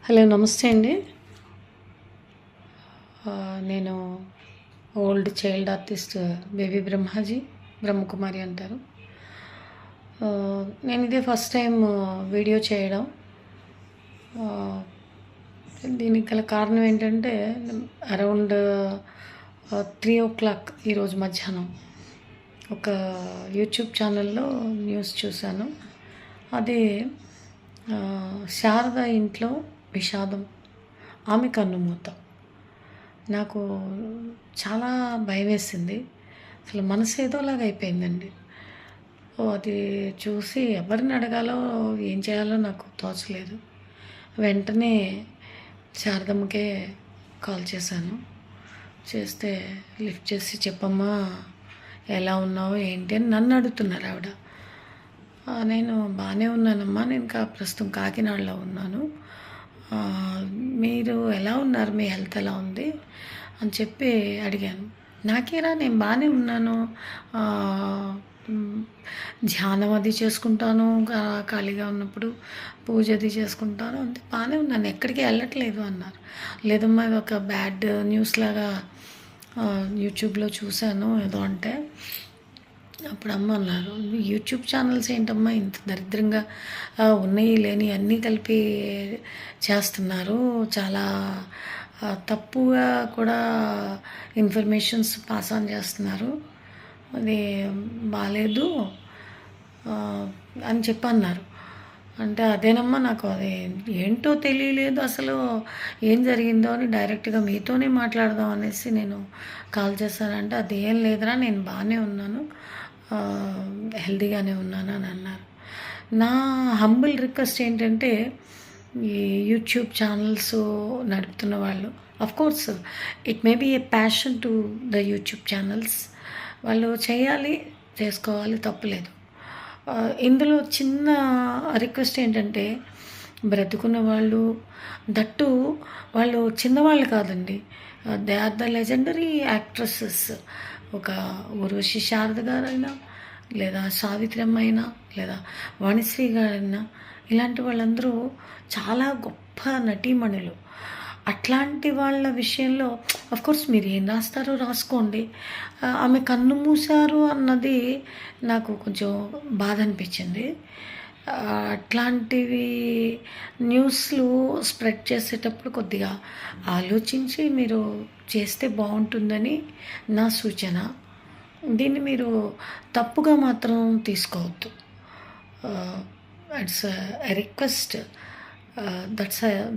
Hello నమస్తే అండి. నేను old child artist baby Brahma Kumari అంటారు. నేను ఇదే ఫస్ట్ టైం వీడియో చేయడం. దీనికి గల కారణం ఏంటంటే అరౌండ్ 3:00 ఈరోజు మధ్యాహ్నం ఒక యూట్యూబ్ ఛానల్లో న్యూస్ చూశాను. అది శారద ఇంట్లో విషాదం, ఆమె కన్నుమూత. నాకు చాలా భయమేసింది. అసలు మనసు ఏదోలాగా అయిపోయిందండి. అది చూసి ఎవరిని అడగాలో ఏం చేయాలో నాకు తోచలేదు. వెంటనే శారదమ్మకే కాల్ చేశాను. చేస్తే లిఫ్ట్ చేసి, చెప్పమ్మా ఎలా ఉన్నావు ఏంటి అని నన్ను అడుగుతున్నారు ఆవిడ. నేను బాగానే ఉన్నానమ్మా, నేను ప్రస్తుతం కాకినాడలో ఉన్నాను, మీరు ఎలా ఉన్నారు, మీ హెల్త్ ఎలా ఉంది అని చెప్పి అడిగాను. నాకేరా, నేను బాగానే ఉన్నాను, ధ్యానం అది చేసుకుంటాను, ఖాళీగా ఉన్నప్పుడు పూజ అది చేసుకుంటాను, అంతే బాగానే ఉన్నాను, ఎక్కడికి వెళ్ళట్లేదు అన్నారు. లేదమ్మా, ఇది ఒక బ్యాడ్ న్యూస్ లాగా యూట్యూబ్లో చూశాను ఏదో అంటే, అప్పుడు అమ్మ అన్నారు, యూట్యూబ్ ఛానల్స్ ఏంటమ్మా ఇంత దరిద్రంగా ఉన్నాయి లేని అన్నీ కలిపి చేస్తున్నారు, చాలా తప్పుగా కూడా ఇన్ఫర్మేషన్స్ పాస్ ఆన్ చేస్తున్నారు, అది బాగాలేదు అని చెప్పి అన్నారు. అంటే అదేనమ్మా, నాకు అది ఏంటో తెలియలేదు, అసలు ఏం జరిగిందో అని డైరెక్ట్గా మీతోనే మాట్లాడదాం అనేసి నేను కాల్ చేశానంటే, అదేం లేదురా, నేను బాగానే ఉన్నాను, హెల్తీగానే ఉన్నాను అని అన్నారు. నా హంబుల్ రిక్వెస్ట్ ఏంటంటే, ఈ యూట్యూబ్ ఛానల్స్ నడుపుతున్న వాళ్ళు, of course it may be a passion to the YouTube channels, వాళ్ళు చేయాలి, చేసుకోవాలి, తప్పులేదు. ఇందులో చిన్న రిక్వెస్ట్ ఏంటంటే, బ్రతుకున్న వాళ్ళు, దట్టు వాళ్ళు చిన్నవాళ్ళు కాదండి, they are the legendary actresses. ఒక ఊర్వశి శారద గారైనా, లేదా సావిత్రి అమ్మ అయినా, లేదా వాణిశ్రీ గారైనా, ఇలాంటి వాళ్ళందరూ చాలా గొప్ప నటీమణులు. అట్లాంటి వాళ్ళ విషయంలో అఫ్కోర్స్ మీరు ఏం రాస్తారో రాసుకోండి, ఆమె కన్ను మూశారు అన్నది నాకు కొంచెం బాధ అనిపించింది. అట్లాంటివి న్యూస్లు స్ప్రెడ్ చేసేటప్పుడు కొద్దిగా ఆలోచించి మీరు చేస్తే బాగుంటుందని నా సూచన. దీన్ని మీరు తప్పుగా మాత్రం తీసుకోవద్దు. It's a request, that's